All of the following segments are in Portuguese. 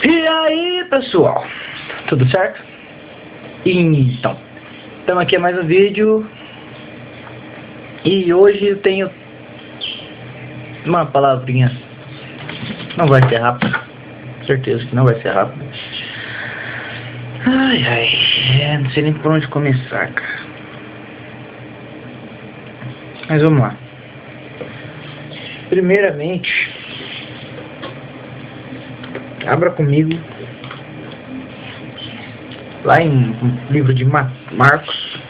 E aí, pessoal, tudo certo? Então, estamos aqui a mais um vídeo. E hoje eu tenho uma palavrinha. Não vai ser rápido, certeza que não vai ser rápido. Não sei nem por onde começar, cara. Mas vamos lá. Primeiramente, abra comigo lá em um livro de Marcos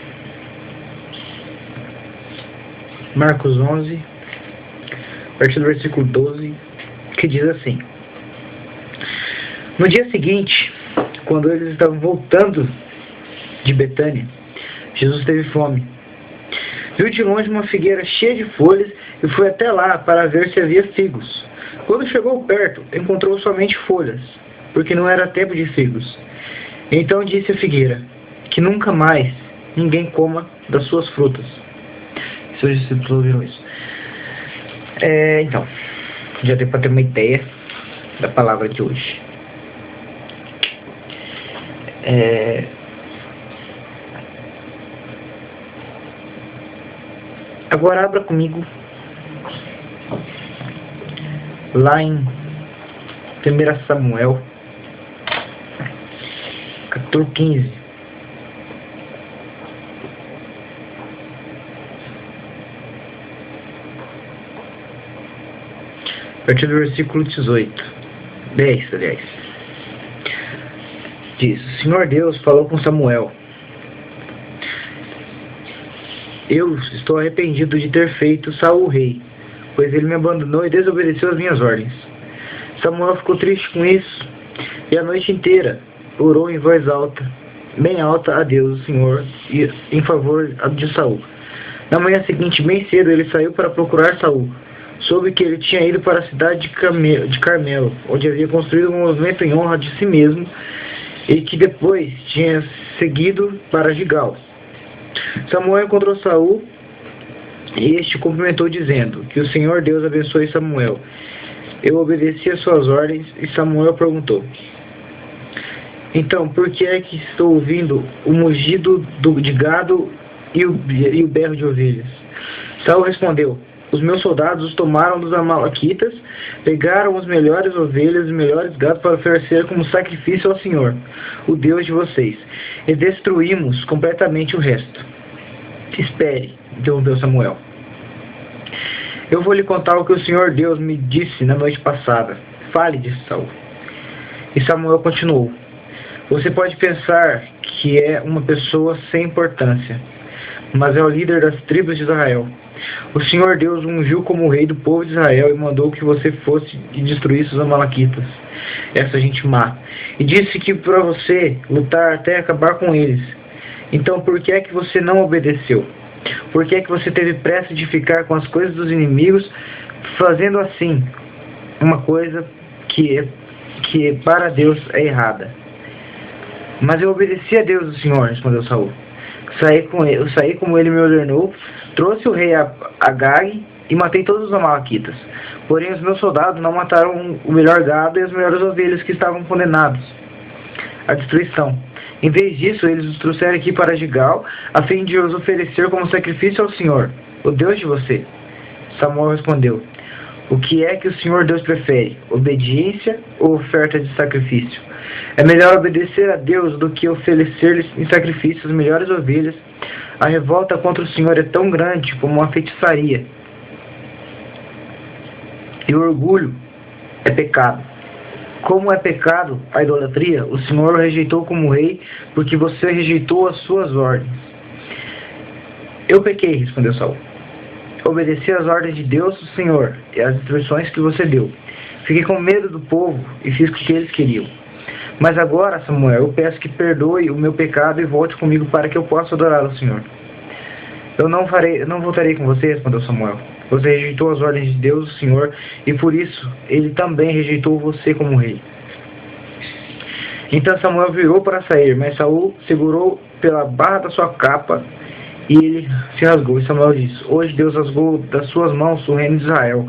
11, a partir do versículo 12, que diz assim: No dia seguinte, quando eles estavam voltando de Betânia, Jesus teve fome. Viu de longe uma figueira cheia de folhas e foi até lá para ver se havia figos. Quando chegou perto, encontrou somente folhas, porque não era tempo de figos. Então disse a figueira: que nunca mais ninguém coma das suas frutas. Seus discípulos ouviram isso. Então, já deu para ter uma ideia da palavra de hoje. Agora abra comigo lá em 1 Samuel 14:15. A partir do versículo 10, aliás. Diz: O Senhor Deus falou com Samuel: Eu estou arrependido de ter feito Saul rei, pois ele me abandonou e desobedeceu as minhas ordens. Samuel ficou triste com isso, e a noite inteira orou em voz alta, bem alta, a Deus, o Senhor, em favor de Saul. Na manhã seguinte, bem cedo, ele saiu para procurar Saul. Soube que ele tinha ido para a cidade de Carmelo, onde havia construído um monumento em honra de si mesmo, e que depois tinha seguido para Gigal. Samuel encontrou Saul e este cumprimentou dizendo: Que o Senhor Deus abençoe Samuel. Eu obedeci às suas ordens. E Samuel perguntou: Então, por que é que estou ouvindo o mugido de gado e o berro de ovelhas? Saul respondeu: Os meus soldados os tomaram dos amalequitas, pegaram as melhores ovelhas e melhores gados para oferecer como sacrifício ao Senhor, o Deus de vocês, e destruímos completamente o resto. Espere, interrompeu Samuel. Eu vou lhe contar o que o Senhor Deus me disse na noite passada. Fale, disse Saul. E Samuel continuou: Você pode pensar que é uma pessoa sem importância, mas é o líder das tribos de Israel. O Senhor Deus o ungiu como rei do povo de Israel e mandou que você fosse e destruísse os amalequitas, essa gente má, e disse que para você lutar até acabar com eles. Então por que é que você não obedeceu? Por que é que você teve pressa de ficar com as coisas dos inimigos, fazendo assim uma coisa que para Deus é errada? Mas eu obedeci a Deus, o Senhor, respondeu Saul. Eu saí como ele me ordenou, trouxe o rei Agag e matei todos os amalequitas. Porém os meus soldados não mataram o melhor gado e as melhores ovelhas que estavam condenados à destruição. Em vez disso, eles os trouxeram aqui para Gigal, a fim de os oferecer como sacrifício ao Senhor, o Deus de você. Samuel respondeu: O que é que o Senhor Deus prefere, obediência ou oferta de sacrifício? É melhor obedecer a Deus do que oferecer-lhes em sacrifício as melhores ovelhas. A revolta contra o Senhor é tão grande como uma feitiçaria, e o orgulho é pecado. Como é pecado a idolatria, o Senhor o rejeitou como rei, porque você rejeitou as suas ordens. Eu pequei, respondeu Saul. Obedeci às ordens de Deus, o Senhor, e às instruções que você deu. Fiquei com medo do povo e fiz o que eles queriam. Mas agora, Samuel, eu peço que perdoe o meu pecado e volte comigo para que eu possa adorar o Senhor. Eu não voltarei com você, respondeu Samuel. Você rejeitou as ordens de Deus, o Senhor, e por isso ele também rejeitou você como rei. Então Samuel virou para sair, mas Saul segurou pela barra da sua capa e ele se rasgou. E Samuel disse: Hoje Deus rasgou das suas mãos o reino de Israel,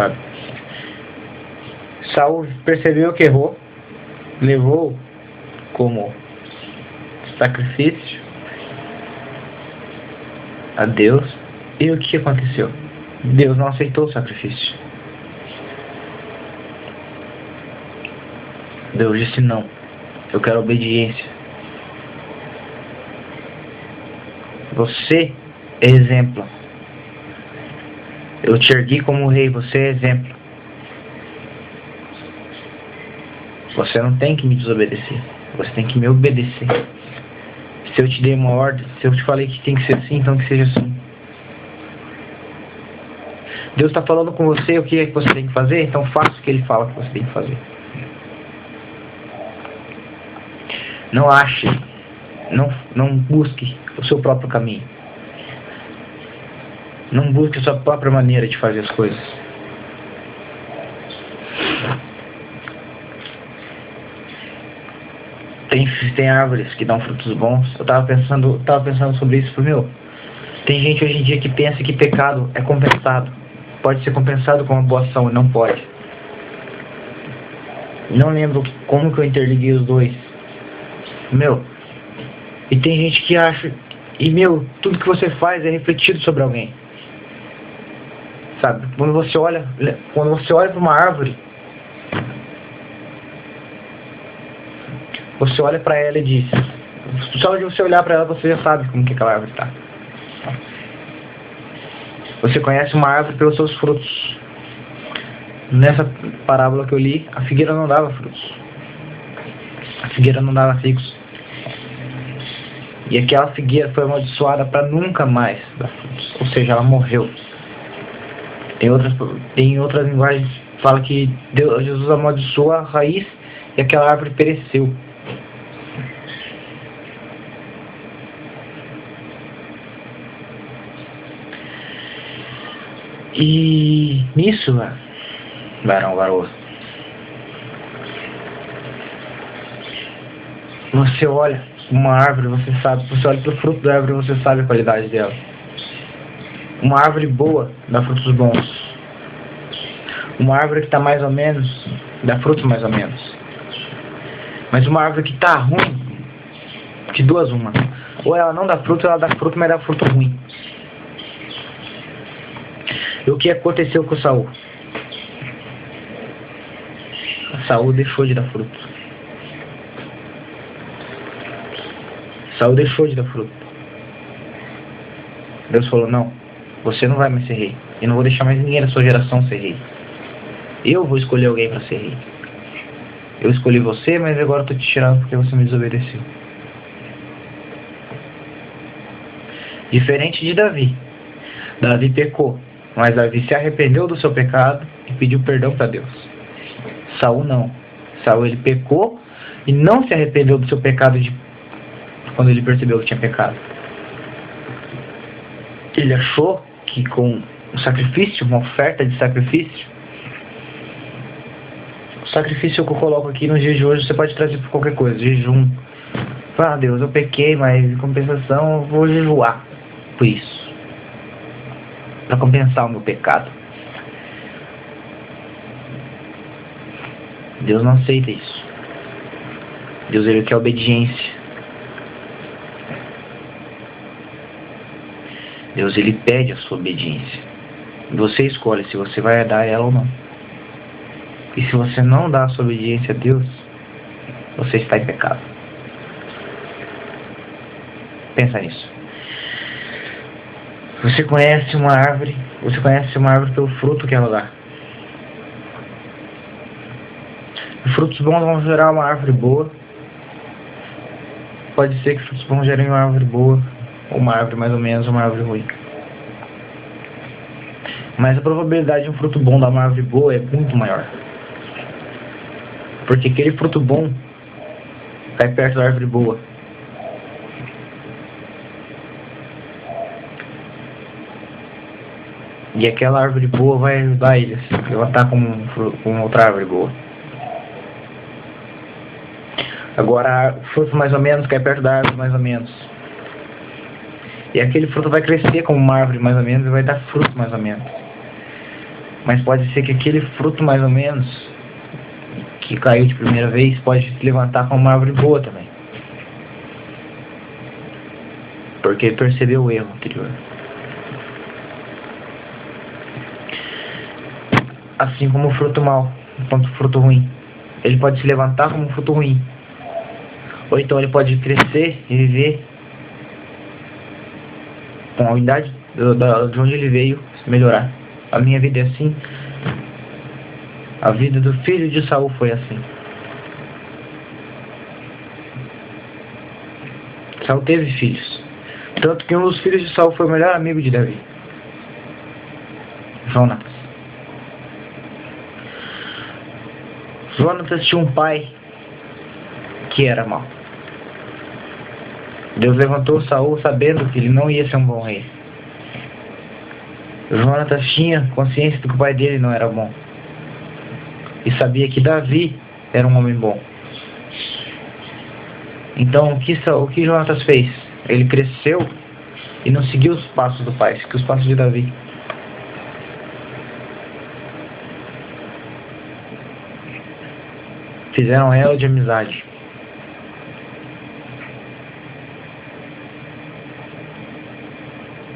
sabe? Saul percebeu que errou, levou como sacrifício a Deus, e o que aconteceu? Deus não aceitou o sacrifício. Deus disse não, eu quero obediência. Você é exemplo. Eu te ergui como rei, você é exemplo. Você não tem que me desobedecer, você tem que me obedecer. Se eu te dei uma ordem, se eu te falei que tem que ser assim, então que seja assim. Deus está falando com você o que é que você tem que fazer, então faça o que Ele fala que você tem que fazer. Não ache, não busque o seu próprio caminho. Não busque a sua própria maneira de fazer as coisas. Tem árvores que dão frutos bons. Eu tava pensando sobre isso, tem gente hoje em dia que pensa que pecado é compensado. Pode ser compensado com uma boa ação, e não pode. Não lembro como que eu interliguei os dois. E tem gente que acha, tudo que você faz é refletido sobre alguém. Sabe, quando você olha para uma árvore, você olha para ela e diz, só de você olhar para ela você já sabe como que aquela árvore está. Você conhece uma árvore pelos seus frutos. Nessa parábola que eu li, a figueira não dava frutos. A figueira não dava figos. E aquela figueira foi amaldiçoada para nunca mais dar frutos. Ou seja, ela morreu. Tem outras linguagens que fala que Jesus amaldiçoou a raiz e aquela árvore pereceu. E nisso, varão, você olha uma árvore, você olha para o fruto da árvore, você sabe a qualidade dela. Uma árvore boa dá frutos bons. Uma árvore que está mais ou menos dá frutos mais ou menos. Mas uma árvore que está ruim, de duas uma. Ou ela não dá fruto, ela dá fruto, mas dá fruto ruim. E o que aconteceu com Saul? Saul deixou de dar fruto. Saul deixou de dar fruto. Deus falou, não, você não vai mais ser rei. Eu não vou deixar mais ninguém da sua geração ser rei. Eu vou escolher alguém para ser rei. Eu escolhi você, mas agora estou te tirando porque você me desobedeceu. Diferente de Davi. Davi pecou, mas Davi se arrependeu do seu pecado e pediu perdão para Deus. Saul não. Saul ele pecou e não se arrependeu do seu pecado quando ele percebeu que tinha pecado. Ele achou que com um sacrifício, uma oferta de sacrifício, o sacrifício que eu coloco aqui nos dias de hoje você pode trazer por qualquer coisa, jejum. Ah, Deus, eu pequei, mas em compensação eu vou jejuar por isso, para compensar o meu pecado. Deus não aceita isso. Deus ele quer obediência. Deus ele pede a sua obediência. Você escolhe se você vai dar ela ou não. E se você não dá a sua obediência a Deus, você está em pecado. Pensa nisso. Você conhece uma árvore pelo fruto que ela dá. Os frutos bons vão gerar uma árvore boa. Pode ser que frutos bons gerem uma árvore boa, ou uma árvore mais ou menos, ou uma árvore ruim. Mas a probabilidade de um fruto bom dar uma árvore boa é muito maior. Porque aquele fruto bom cai perto da árvore boa. E aquela árvore boa vai ajudar eles. Ela está com outra árvore boa. Agora, o fruto mais ou menos cai perto da árvore mais ou menos. E aquele fruto vai crescer como uma árvore mais ou menos e vai dar fruto mais ou menos. Mas pode ser que aquele fruto mais ou menos que caiu de primeira vez pode se levantar como uma árvore boa também, porque ele percebeu o erro anterior. Assim como o fruto mau, quanto o fruto ruim, ele pode se levantar como um fruto ruim, ou então ele pode crescer e viver com a unidade de onde ele veio, melhorar. A minha vida é assim. A vida do filho de Saul foi assim. Saul teve filhos, tanto que um dos filhos de Saul foi o melhor amigo de Davi, Jonatas. Jonatas tinha um pai que era mau. Deus levantou Saul sabendo que ele não ia ser um bom rei. Jonatas tinha consciência de que o pai dele não era bom e sabia que Davi era um homem bom. Então o que Jonatas fez? Ele cresceu e não seguiu os passos do pai, seguiu os passos de Davi. Fizeram ela de amizade.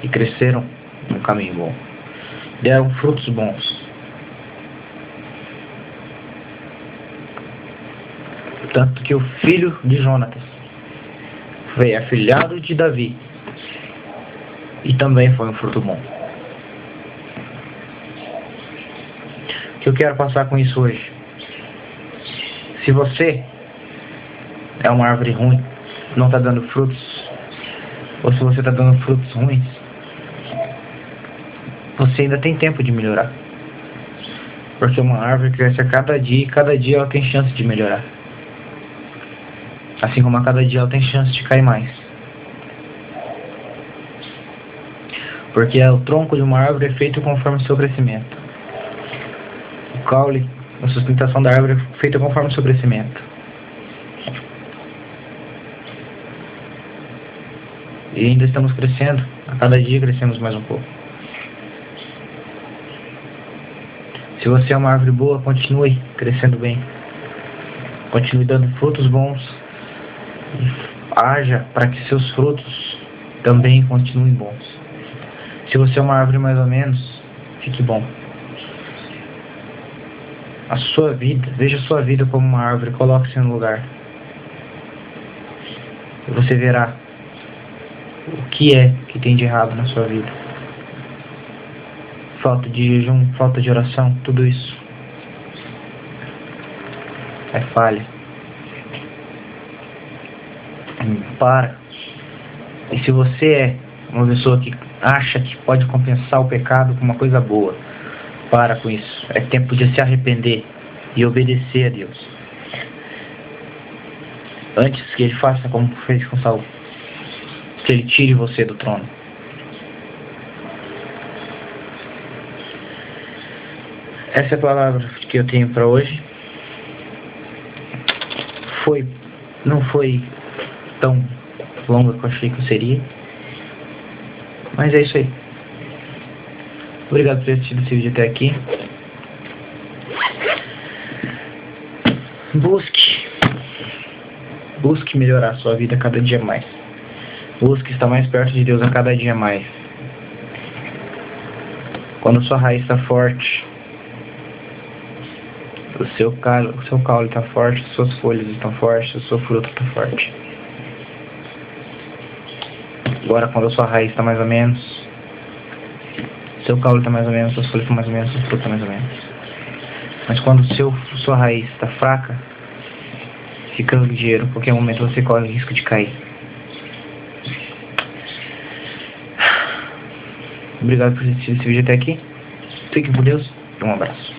E cresceram num caminho bom. Deram frutos bons. Tanto que o filho de Jonatas foi afilhado de Davi. E também foi um fruto bom. O que eu quero passar com isso hoje? Se você é uma árvore ruim, não está dando frutos, ou se você está dando frutos ruins, você ainda tem tempo de melhorar. Porque uma árvore cresce a cada dia e cada dia ela tem chance de melhorar. Assim como a cada dia ela tem chance de cair mais. Porque o tronco de uma árvore é feito conforme o seu crescimento. O caule, a sustentação da árvore é feita conforme o seu crescimento. E ainda estamos crescendo. A cada dia crescemos mais um pouco. Se você é uma árvore boa, continue crescendo bem. Continue dando frutos bons. Haja para que seus frutos também continuem bons. Se você é uma árvore mais ou menos, fique bom. A sua vida, veja a sua vida como uma árvore, coloque-se no lugar. E você verá o que é que tem de errado na sua vida. Falta de jejum, falta de oração, tudo isso é falha. Para. E se você é uma pessoa que acha que pode compensar o pecado com uma coisa boa, para com isso. É tempo de se arrepender e obedecer a Deus, antes que ele faça como fez com Saul, que ele tire você do trono. Essa é a palavra que eu tenho para hoje. Não foi tão longa que eu achei que seria, mas é isso aí. Obrigado por ter assistido esse vídeo até aqui. Busque melhorar a sua vida cada dia mais. Busque estar mais perto de Deus a cada dia mais. Quando sua raiz está forte, o seu caule está forte, as suas folhas estão fortes, o seu fruto está forte. Agora, quando a sua raiz está mais ou menos, seu caule está mais ou menos, suas folhas estão mais ou menos, seu fruto está mais ou menos. Mas quando sua raiz está fraca, fica ligeiro, em qualquer momento você corre o risco de cair. Obrigado por assistir esse vídeo até aqui. Fiquem com Deus e um abraço.